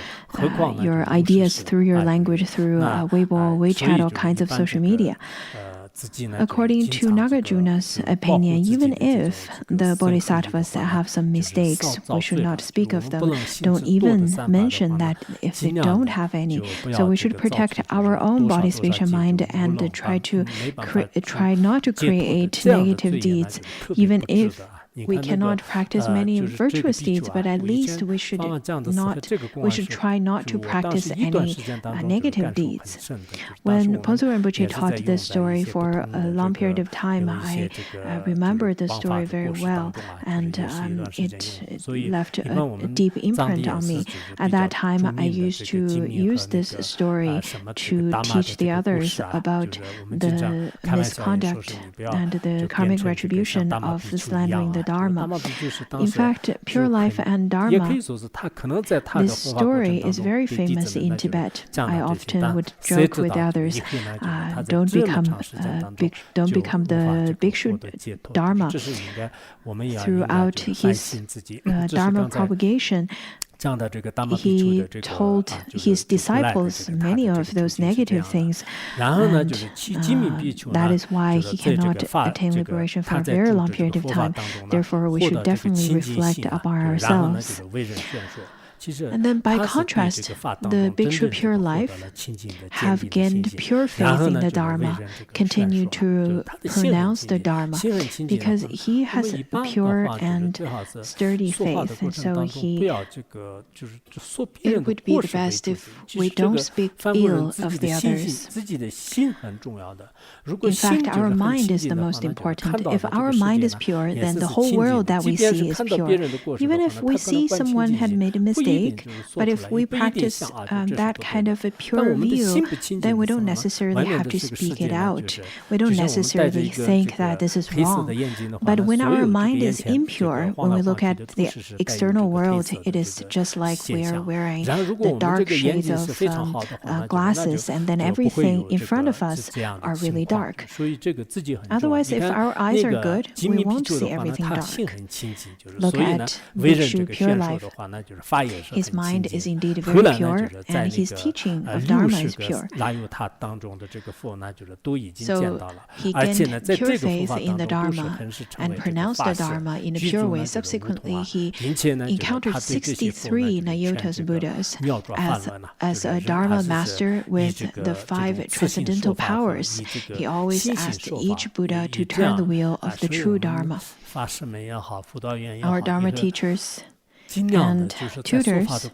ideas through your language through Weibo, WeChat, all kinds of social media. According to Nagarjuna's opinion, even if the bodhisattvas have some mistakes, we should not speak of them. Don't even mention that if they don't have any. So we should protect our own body, space, and mind, and try not to create negative deeds, even if we cannot practice many virtuous deeds, but at least we should try not to practice any negative deeds. When Ponzo Rinpoche taught this story for a long period of time, I remember the story very well, and it left a deep imprint on me. At that time, I used to use this story to teach the others about the misconduct and the karmic retribution of slandering the Dharma. In fact, Pure Life and Dharma, this story is very famous in Tibet. I often would joke with others, don't become the Bhikshu Dharma. Throughout his Dharma propagation, he told his disciples many of those negative things, and that is why he cannot attain liberation for a very long period of time. Therefore, we should definitely reflect upon ourselves. And then by contrast, the Bhikshu Pure Life have gained pure faith in the Dharma, continue to pronounce the Dharma, because he has a pure and sturdy faith. And so it would be the best if we don't speak ill of the others. In fact, our mind is the most important. If our mind is pure, then the whole world that we see is pure. Even if we see someone had made a mistake, but if we practice that kind of a pure view, then we don't necessarily have to speak it out. We don't necessarily think that this is wrong. But when our mind is impure, when we look at the external world, it is just like we are wearing the dark shades of glasses, and then everything in front of us are really dark. Otherwise, if our eyes are good, we won't see everything dark. Look at Bhikshu Pure Life. His mind is indeed very pure, and his teaching of Dharma is pure. So he gained pure faith in the Dharma and pronounced the Dharma in a pure way. Subsequently, he encountered 63 Nayotas Buddhas as a Dharma master with the 5 transcendental powers. He always asked each Buddha to turn the wheel of the true Dharma. Our Dharma teachers and tutors,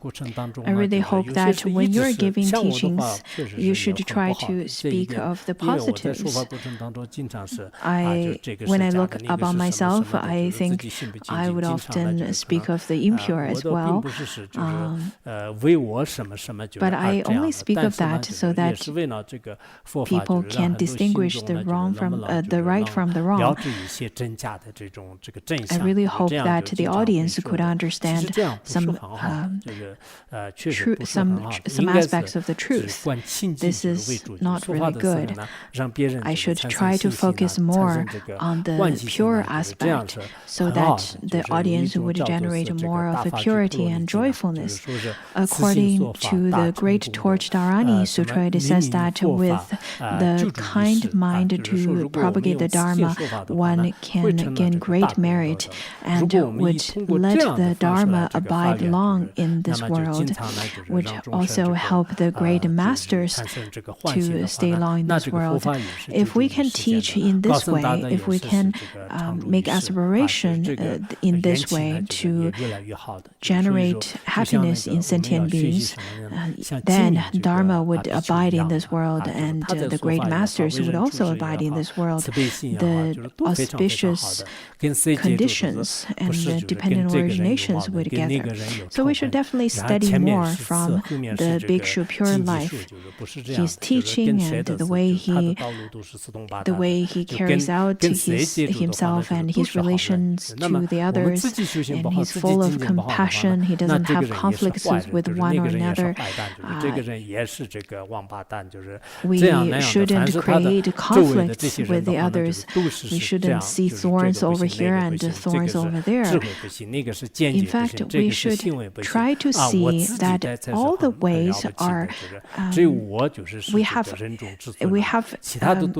I really hope that when you're giving teachings, you should try to speak of the positives. When I look about myself, I think I would often speak of the impure as well. But I only speak of that so that people can distinguish the right from the wrong. I really hope that the audience could understand some aspects of the truth. This is not really good. I should try to focus more on the pure aspect so that the audience would generate more of a purity and joyfulness. According to the Great Torch Dharani Sutra, it says that with the kind mind to propagate the Dharma, one can gain great merit and would let the Dharma abide long in this world, which also help the great masters to stay long in this world. If we can teach in this way, if we can make aspiration in this way to generate happiness in sentient beings, then Dharma would abide in this world, and the great masters would also abide in this world. The auspicious conditions and the dependent originations would get there. So we should definitely study more from the Bhikshu Pure Life, his teaching and the way he carries out himself and his relations to the others, and he's full of compassion. He doesn't have conflicts with one or another. We shouldn't create conflicts with the others. We shouldn't see thorns over here and thorns over there. In fact, we should try to see that all the ways are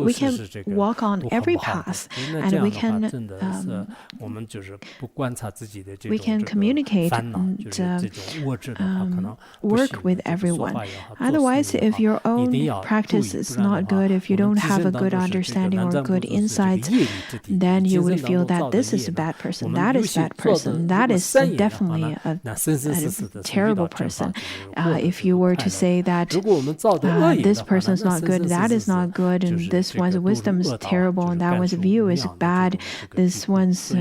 we can walk on every path, and we can communicate and work with everyone. Otherwise, if your own practice is not good, if you don't have a good understanding or good insights, then you would feel that this is a bad person, that is a bad person, that is definitely a terrible person. If you were to say that this person is not good, that is not good, and this one's wisdom is terrible, and that one's view is bad, this one's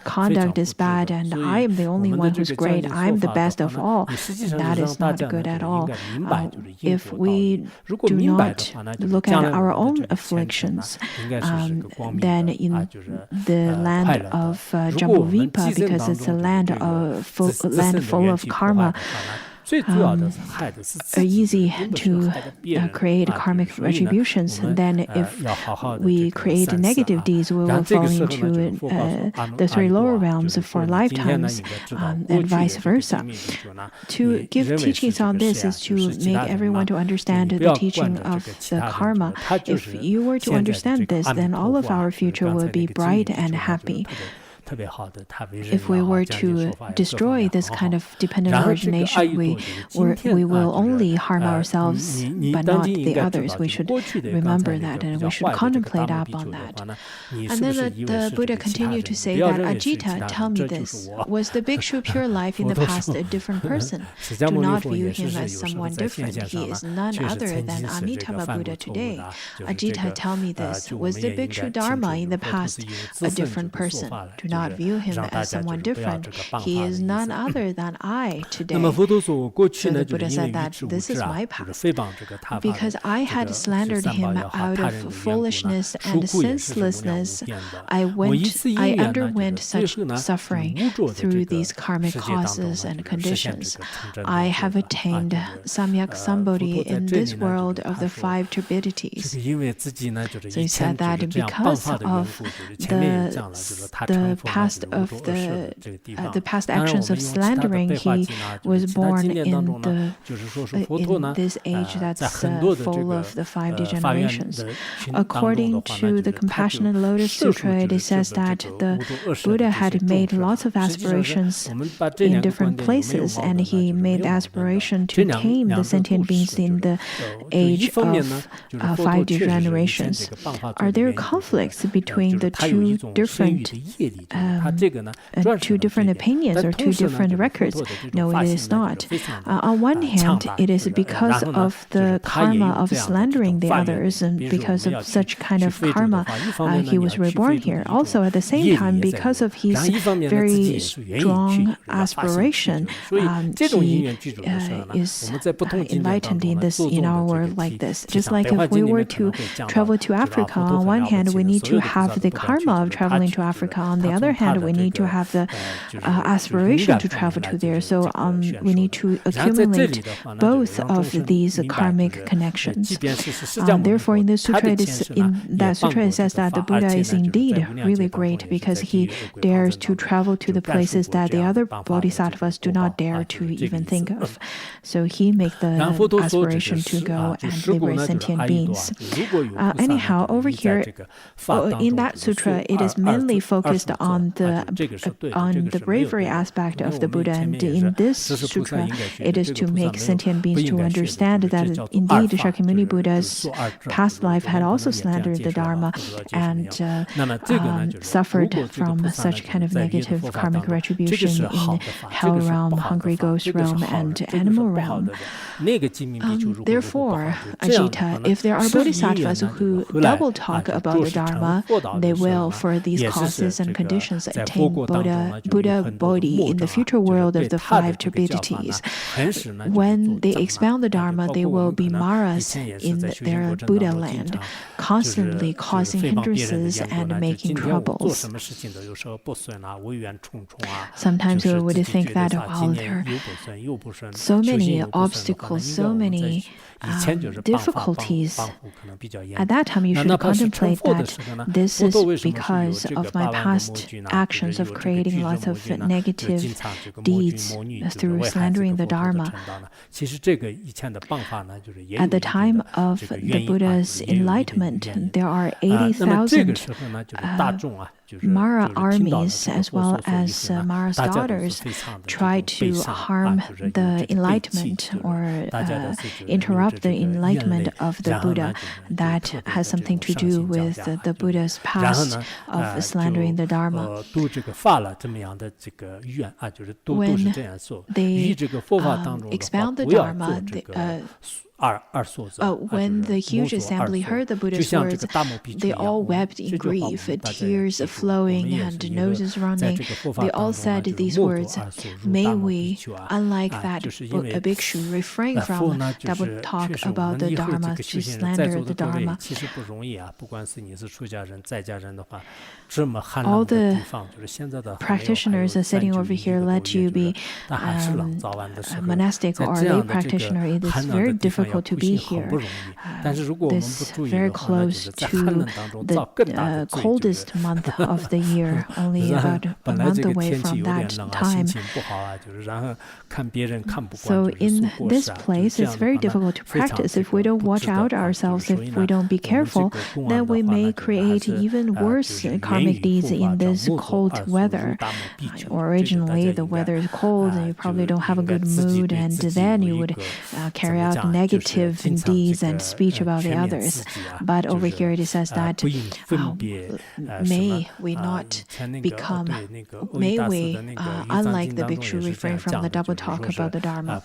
conduct is bad, and I am the only one who's great, I'm the best of all, that is not good at all. If we do not look at our own afflictions, then in the land of Jambudvipa, because it's a land full of karma, easy to create karmic retributions. Then if we create negative deeds, we will fall into the three lower realms for lifetimes, and vice versa. To give teachings on this is to make everyone to understand the teaching of the karma. If you were to understand this, then all of our future will be bright and happy. If we were to destroy this kind of dependent origination, we will only harm ourselves, but not the others. We should remember that, and we should contemplate upon that. And then the Buddha continued to say that, Ajita, tell me this. Was the Bhikshu Pure Life in the past a different person? Do not view him as someone different. He is none other than Amitabha Buddha today. Ajita, tell me this. Was the Bhikshu Dharma in the past a different person? Do not view him as someone different. He is none other than I today. So the Buddha said that this is my path. Because I had slandered him out of foolishness and senselessness, I underwent such suffering through these karmic causes and conditions. I have attained Samyak Sambodhi in this world of the five turbidities. So he said that because of the past actions of slandering, he was born in this age that's full of the five degenerations. According to the Compassionate Lotus Sutra, it says that the Buddha had made lots of aspirations in different places, and he made the aspiration to tame the sentient beings in the age of five degenerations. Are there conflicts between the two different two different opinions or two different records. No, it is not. On one hand, it is because of the karma of slandering the others, and because of such kind of karma, he was reborn here. Also, at the same time, because of his very strong aspiration, he is enlightened in our world like this. Just like if we were to travel to Africa, on one hand, we need to have the karma of traveling to Africa. On the other hand, we need to have the aspiration to travel to there. So we need to accumulate both of these karmic connections. Therefore, in the sutra, it says that the Buddha is indeed really great because he dares to travel to the places that the other bodhisattvas do not dare to even think of. So he makes the aspiration to go and liberate sentient beings. Anyhow, over here, in that sutra, it is mainly focused on the bravery aspect of the Buddha, and in this sutra, it is to make sentient beings to understand that indeed Shakyamuni Buddha's past life had also slandered the Dharma and suffered from such kind of negative karmic retribution in hell realm, hungry ghost realm, and animal realm. Therefore, Ajita, if there are bodhisattvas who double talk about the Dharma, they will, for these causes and conditions, attain Buddha Bodhi in the future world of the five turbidities. When they expound the Dharma, they will be Maras in their Buddha land, constantly causing hindrances and making troubles. Sometimes we would think that, wow, there are so many obstacles, so many difficulties. At that time, you should contemplate that this is because of my past actions of creating lots of negative deeds through slandering the Dharma. At the time of the Buddha's enlightenment, there are 80,000 Mara armies as well as Mara's daughters try to harm the enlightenment or interrupt the enlightenment of the Buddha. That has something to do with the Buddha's past of slandering the Dharma. When they expound the Dharma, when the huge assembly heard the Buddha's words, they all wept in grief, tears flowing and noses running. They all said these words, "May we, unlike that a bhikshu, refrain from double talk about the Dharma, to slander the Dharma." All the practitioners are sitting over here, let you be a monastic or lay practitioner. It is very difficult to be here. This very close to the coldest month of the year, only about a month away from that time. So in this place, it's very difficult to practice. If we don't watch out ourselves, if we don't be careful, then we may create even worse karmic deeds in this cold weather. Originally, the weather is cold, and you probably don't have a good mood, and then you would carry out negative deeds and speech about the others. But over here it says that may we not become, may we, unlike the bhikshu, refrain from the double talk about the Dharma.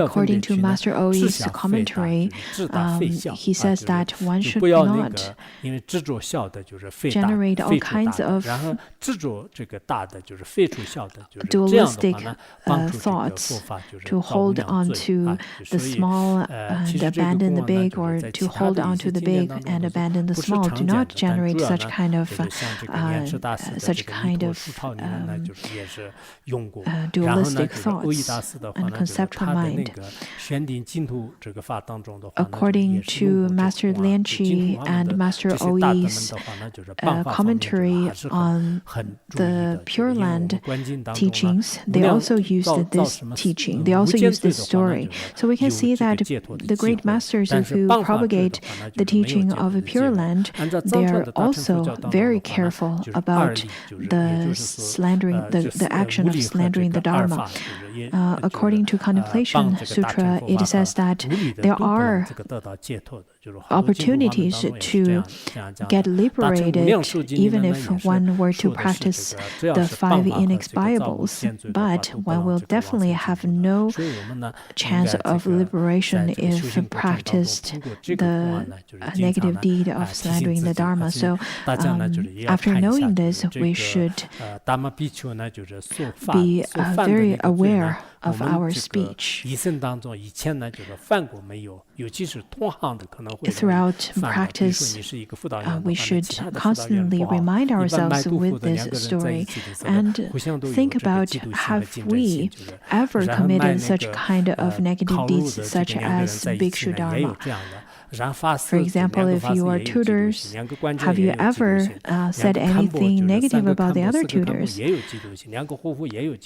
According to Master Oi's commentary, he says that one should not generate all kinds of dualistic thoughts, to hold on to the small and abandon the big, or to hold on to the big and abandon the small. Do not generate such kind of dualistic thoughts and conceptual mind. According to Master Lianqi and Master Oi's commentary on the Pure Land teachings, they also used this teaching. They also use this story. So we can see that the great masters who propagate the teaching of a Pure Land, they are also very careful about the slandering, the action of slandering the Dharma. According to Contemplation Sutra, it says that there are opportunities to get liberated even if one were to practice the 5 inexpiables, but one will definitely have no chance of liberation if practiced the negative deed of slandering the Dharma. So after knowing this, we should be very aware of our speech. Throughout practice, we should constantly remind ourselves with this story and think about, have we ever committed such kind of negative deeds such as Bhikshu Dharma? For example, if you are tutors, have you ever said anything negative about the other tutors?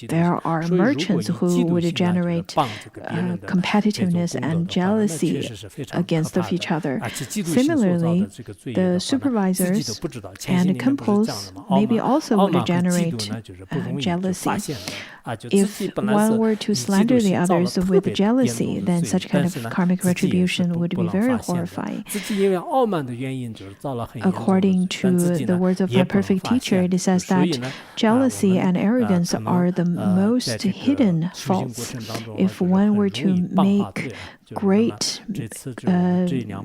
There are merchants who would generate competitiveness and jealousy against of each other. Similarly, the supervisors and Kempos maybe also would generate jealousy. If one were to slander the others with jealousy, then such kind of karmic retribution would be very horrifying. According to the words of my perfect teacher, it says that jealousy and arrogance are the most hidden faults. If one were to make great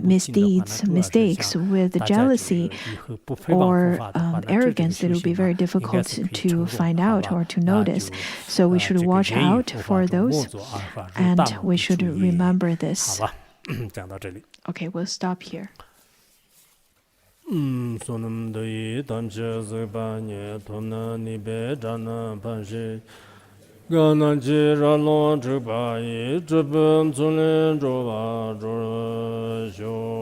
mistakes with jealousy or arrogance, it will be very difficult to find out or to notice. So we should watch out for those, and we should remember this. Okay, we'll stop here. Gana jira long chukpa yi chupun tsulin chukpa chukpa